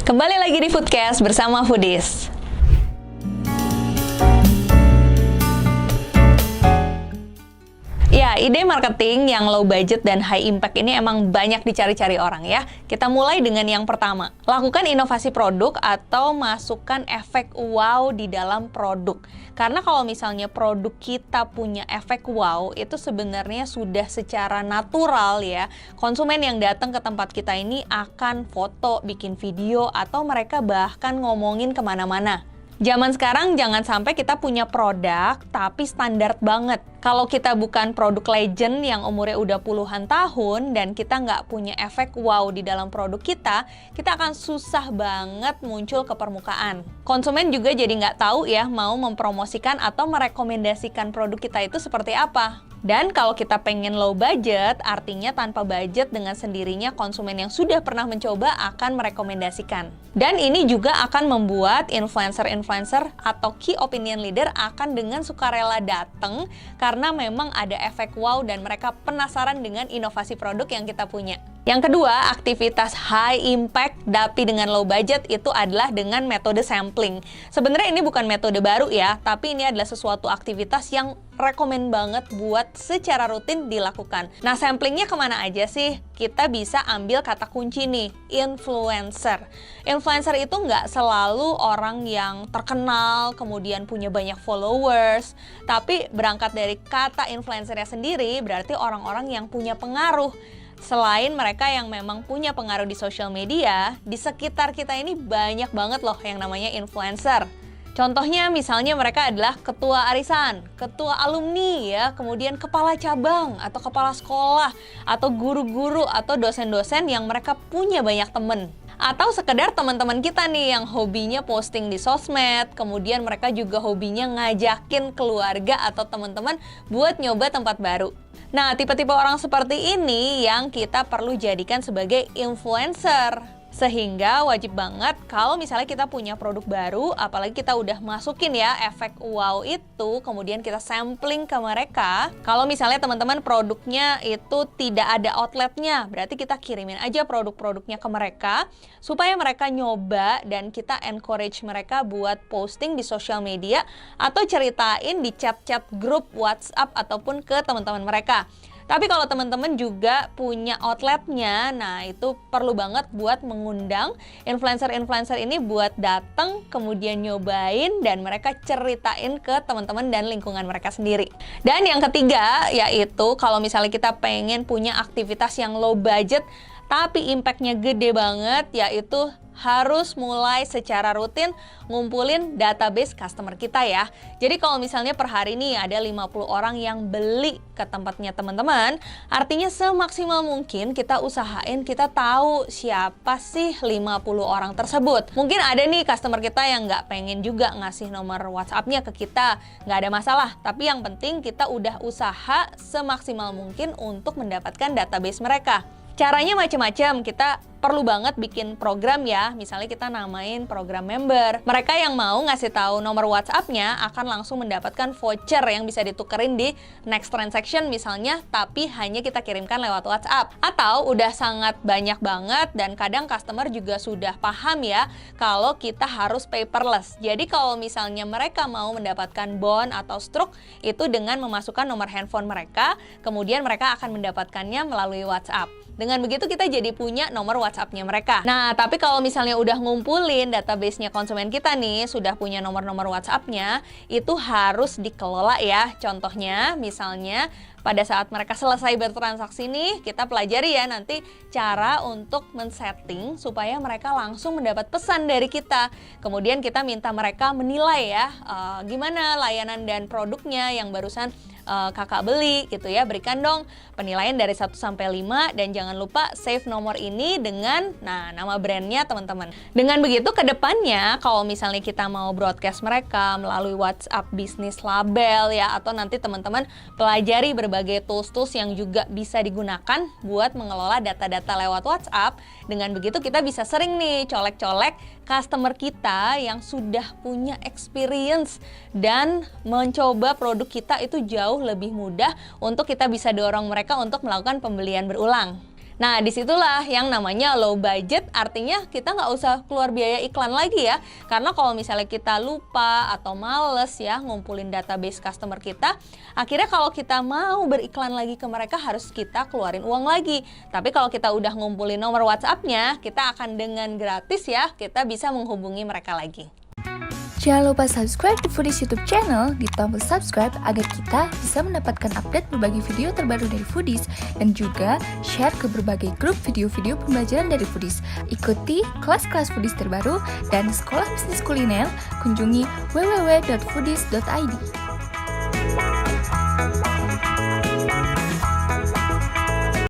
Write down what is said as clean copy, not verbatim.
Kembali lagi di Foodcast bersama Foodies. Ya, ide marketing yang low budget dan high impact ini emang banyak dicari-cari orang ya. Kita mulai dengan yang pertama. Lakukan inovasi produk atau masukkan efek wow di dalam produk. Karena kalau misalnya produk kita punya efek wow, itu sebenarnya sudah secara natural ya. Konsumen yang datang ke tempat kita ini akan foto, bikin video, atau mereka bahkan ngomongin kemana-mana. Zaman sekarang jangan sampai kita punya produk tapi standar banget. Kalau kita bukan produk legend yang umurnya udah puluhan tahun dan kita nggak punya efek wow di dalam produk kita akan susah banget muncul ke permukaan. Konsumen juga jadi nggak tahu ya mau mempromosikan atau merekomendasikan produk kita itu seperti apa. Dan kalau kita pengen low budget, artinya tanpa budget dengan sendirinya konsumen yang sudah pernah mencoba akan merekomendasikan. Dan ini juga akan membuat influencer-influencer atau key opinion leader akan dengan sukarela datang karena memang ada efek wow dan mereka penasaran dengan inovasi produk yang kita punya. Yang kedua, aktivitas high impact tapi dengan low budget itu adalah dengan metode sampling. Sebenarnya ini bukan metode baru ya, tapi ini adalah sesuatu aktivitas yang rekomen banget buat secara rutin dilakukan. Nah, samplingnya kemana aja sih? Kita bisa ambil kata kunci nih, influencer. Influencer itu nggak selalu orang yang terkenal, kemudian punya banyak followers, tapi berangkat dari kata influencernya sendiri, berarti orang-orang yang punya pengaruh. Selain mereka yang memang punya pengaruh di sosial media, di sekitar kita ini banyak banget loh yang namanya influencer. Contohnya misalnya mereka adalah ketua arisan, ketua alumni ya, kemudian kepala cabang atau kepala sekolah, atau guru-guru atau dosen-dosen yang mereka punya banyak temen. Atau sekedar teman-teman kita nih yang hobinya posting di sosmed, kemudian mereka juga hobinya ngajakin keluarga atau teman-teman buat nyoba tempat baru. Nah, tipe-tipe orang seperti ini yang kita perlu jadikan sebagai influencer. Sehingga wajib banget kalau misalnya kita punya produk baru, apalagi kita udah masukin ya efek wow itu, kemudian kita sampling ke mereka. Kalau misalnya teman-teman produknya itu tidak ada outletnya, berarti kita kirimin aja produk-produknya ke mereka supaya mereka nyoba dan kita encourage mereka buat posting di sosial media atau ceritain di chat-chat grup WhatsApp ataupun ke teman-teman mereka. Tapi kalau teman-teman juga punya outletnya, nah itu perlu banget buat mengundang influencer-influencer ini buat datang, kemudian nyobain, dan mereka ceritain ke teman-teman dan lingkungan mereka sendiri. Dan yang ketiga, yaitu kalau misalnya kita pengen punya aktivitas yang low budget, tapi impact-nya gede banget, yaitu harus mulai secara rutin ngumpulin database customer kita ya. Jadi kalau misalnya per hari ini ada 50 orang yang beli ke tempatnya teman-teman, artinya semaksimal mungkin kita usahain kita tahu siapa sih 50 orang tersebut. Mungkin ada nih customer kita yang nggak pengen juga ngasih nomor WhatsApp-nya ke kita, nggak ada masalah. Tapi yang penting kita udah usaha semaksimal mungkin untuk mendapatkan database mereka. Caranya macam-macam, kita perlu banget bikin program ya, misalnya kita namain program member. Mereka yang mau ngasih tahu nomor WhatsApp-nya akan langsung mendapatkan voucher yang bisa ditukerin di next transaction misalnya, tapi hanya kita kirimkan lewat WhatsApp. Atau udah sangat banyak banget dan kadang customer juga sudah paham ya kalau kita harus paperless. Jadi kalau misalnya mereka mau mendapatkan bond atau stroke itu dengan memasukkan nomor handphone mereka, kemudian mereka akan mendapatkannya melalui WhatsApp. Dengan begitu kita jadi punya nomor WhatsApp-nya mereka. Nah, tapi kalau misalnya udah ngumpulin database-nya konsumen kita nih, sudah punya nomor-nomor WhatsApp-nya, itu harus dikelola ya. Contohnya, misalnya pada saat mereka selesai bertransaksi nih, kita pelajari ya nanti cara untuk men-setting supaya mereka langsung mendapat pesan dari kita. Kemudian kita minta mereka menilai ya, gimana layanan dan produknya yang barusan kakak beli gitu ya. Berikan dong penilaian dari 1 sampai 5 dan jangan lupa save nomor ini dengan nama brandnya teman-teman. Dengan begitu ke depannya kalau misalnya kita mau broadcast mereka melalui WhatsApp bisnis label ya, atau nanti teman-teman pelajari berbagai tools-tools yang juga bisa digunakan buat mengelola data-data lewat WhatsApp. Dengan begitu kita bisa sering nih colek-colek customer kita yang sudah punya experience dan mencoba produk kita itu jauh lebih mudah untuk kita bisa dorong mereka untuk melakukan pembelian berulang. Nah, disitulah yang namanya low budget, artinya kita nggak usah keluar biaya iklan lagi ya. Karena kalau misalnya kita lupa atau males ya ngumpulin database customer kita, akhirnya kalau kita mau beriklan lagi ke mereka harus kita keluarin uang lagi. Tapi kalau kita udah ngumpulin nomor WhatsApp-nya, kita akan dengan gratis ya, kita bisa menghubungi mereka lagi. Jangan lupa subscribe di Foodies YouTube channel di tombol subscribe agar kita bisa mendapatkan update berbagai video terbaru dari Foodies dan juga share ke berbagai grup video-video pembelajaran dari Foodies. Ikuti kelas-kelas Foodies terbaru dan sekolah bisnis kuliner, kunjungi www.foodies.id.